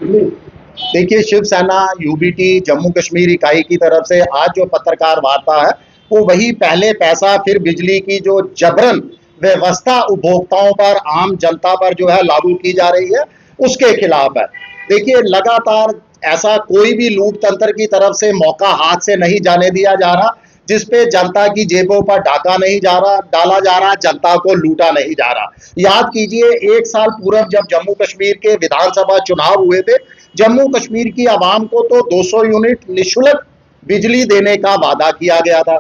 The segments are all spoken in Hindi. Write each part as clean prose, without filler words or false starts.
देखिए, शिवसेना यूबीटी जम्मू कश्मीर इकाई की तरफ से आज जो पत्रकार वार्ता है वो वही पहले पैसा फिर बिजली की जो जबरन व्यवस्था उपभोक्ताओं पर, आम जनता पर जो है लागू की जा रही है, उसके खिलाफ है। देखिए, लगातार ऐसा कोई भी लूट तंत्र की तरफ से मौका हाथ से नहीं जाने दिया जा रहा जिसपे जनता की जेबों पर डाका नहीं जा रहा डाला जा रहा, जनता को लूटा नहीं जा रहा। याद कीजिए, एक साल पूर्व जब जम्मू कश्मीर के विधानसभा चुनाव हुए थे, जम्मू कश्मीर की आवाम को तो 200 यूनिट निःशुल्क बिजली देने का वादा किया गया था,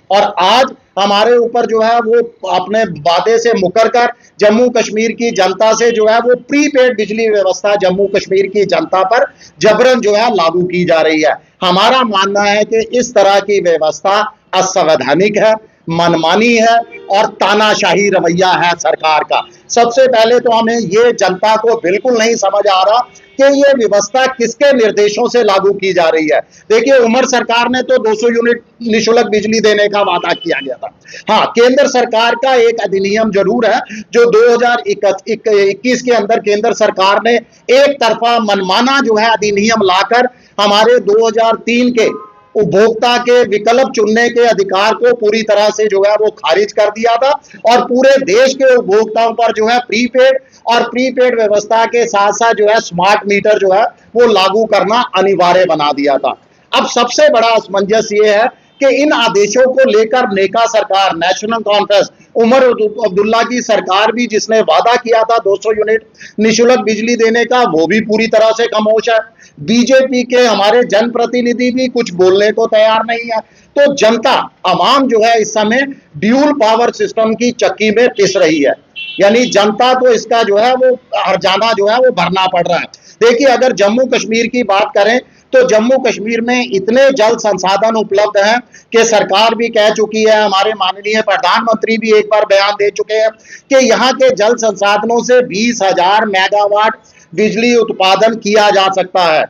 और आज हमारे ऊपर जो है वो अपने वादे से मुकर कर जम्मू कश्मीर की जनता से जो है वो प्रीपेड बिजली व्यवस्था जम्मू कश्मीर की जनता पर जबरन जो है लागू की जा रही है। हमारा मानना है कि इस तरह की व्यवस्था असंवैधानिक है, मनमानी है और तानाशाही रवैया है सरकार का। सबसे पहले तो हमें ये जनता को बिल्कुल नहीं समझ आ रहा कि ये व्यवस्था किसके निर्देशों से लागू की जा रही है। देखिए, उमर सरकार ने तो 200 यूनिट निःशुल्क बिजली देने का वादा किया गया था। हाँ, केंद्र सरकार का एक अधिनियम जरूर है जो 2021 के अंदर केंद्र सरकार ने एक तरफा मनमाना जो है अधिनियम लाकर हमारे 2003 के उपभोक्ता के विकल्प चुनने के अधिकार को पूरी तरह से जो है वो खारिज कर दिया था, और पूरे देश के उपभोक्ताओं पर जो है प्रीपेड और प्रीपेड व्यवस्था के साथ साथ जो है स्मार्ट मीटर जो है वो लागू करना अनिवार्य बना दिया था। अब सबसे बड़ा असमंजस ये है कि इन आदेशों को लेकर नेका सरकार, नेशनल कॉन्फ्रेंस, उमर अब्दुल्ला की सरकार भी, जिसने वादा किया था 200 यूनिट निःशुल्क बिजली देने का, वो भी पूरी तरह से खामोश है। बीजेपी के हमारे जनप्रतिनिधि भी कुछ बोलने को तैयार नहीं है। तो जनता, आवाम जो है इस समय ड्यूल पावर सिस्टम की चक्की में पिस रही है, यानी जनता को इसका जो है वो हर्जाना जो है वो भरना पड़ रहा है। देखिए, अगर जम्मू कश्मीर की बात करें तो जम्मू कश्मीर में इतने जल संसाधन उपलब्ध हैं कि सरकार भी कह चुकी है, हमारे माननीय प्रधानमंत्री भी एक बार बयान दे चुके हैं कि यहाँ के जल संसाधनों से 20,000 मेगावाट बिजली उत्पादन किया जा सकता है,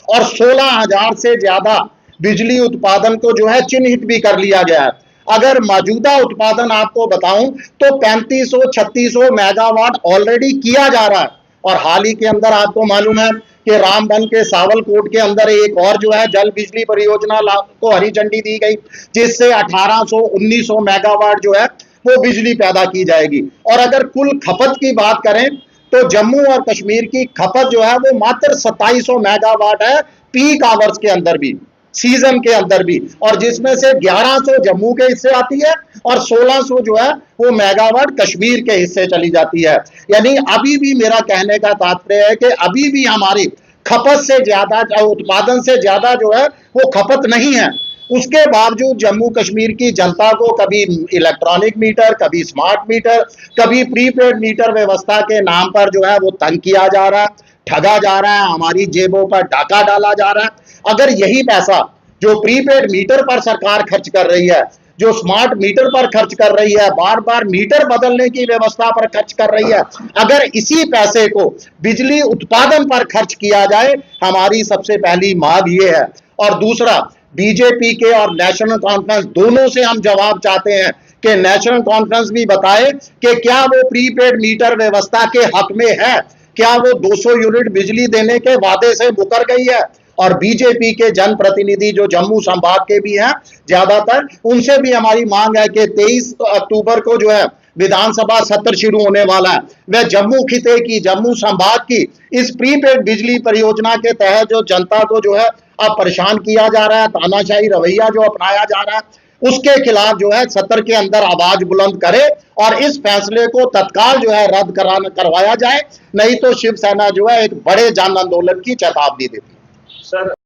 और 16,000 से ज्यादा बिजली उत्पादन को जो है चिन्हित भी कर लिया गया है। अगर मौजूदा उत्पादन आपको बताऊं तो 3500-3600 मेगावाट ऑलरेडी किया जा रहा है, और हाल ही के अंदर आपको मालूम है कि रामबन के सावलकोट के अंदर एक और जो है जल बिजली परियोजना को हरी झंडी दी गई, जिससे 1800-1900 मेगावाट जो है वो बिजली पैदा की जाएगी। और अगर कुल खपत की बात करें तो जम्मू और कश्मीर की खपत जो है वो मात्र 2700 मेगावाट है, पीक आवर्स के अंदर भी, सीजन के अंदर भी, और जिसमें से 1100 जम्मू के हिस्से आती है और 1600 जो है वो मेगावाट कश्मीर के हिस्से चली जाती है। यानी अभी भी मेरा कहने का तात्पर्य है कि अभी भी हमारी खपत से ज्यादा, उत्पादन से ज्यादा जो है वो खपत नहीं है। उसके बावजूद जम्मू कश्मीर की जनता को कभी इलेक्ट्रॉनिक मीटर, कभी स्मार्ट मीटर, कभी प्रीपेड मीटर व्यवस्था के नाम पर जो है वो तंग किया जा रहा है, ठगा जा रहा है, हमारी जेबों पर डाका डाला जा रहा है। अगर यही पैसा जो प्रीपेड मीटर पर सरकार खर्च कर रही है, जो स्मार्ट मीटर पर खर्च कर रही है, बार बार मीटर बदलने की व्यवस्था पर खर्च कर रही है, अगर इसी पैसे को बिजली उत्पादन पर खर्च किया जाए, हमारी सबसे पहली मांग ये है। और दूसरा, बीजेपी के और नेशनल कॉन्फ्रेंस दोनों से हम जवाब चाहते हैं कि नेशनल कॉन्फ्रेंस भी बताए कि क्या वो प्रीपेड मीटर व्यवस्था के हक में है, क्या वो 200 यूनिट बिजली देने के वादे से मुकर गई है। और बीजेपी के जनप्रतिनिधि जो जम्मू संभाग के भी हैं ज्यादातर, उनसे भी हमारी मांग है कि 23 अक्टूबर को जो है विधानसभा सत्र शुरू होने वाला है, वह जम्मू खिते की, जम्मू संभाग की इस प्रीपेड बिजली परियोजना के तहत जो जनता को जो है अब परेशान किया जा रहा है, तानाशाही रवैया जो अपनाया जा रहा है, उसके खिलाफ जो है सत्र के अंदर आवाज बुलंद करे और इस फैसले को तत्काल जो है रद्द करवाया जाए, नहीं तो शिवसेना जो है एक बड़े जन आंदोलन की चेतावनी देती है। सर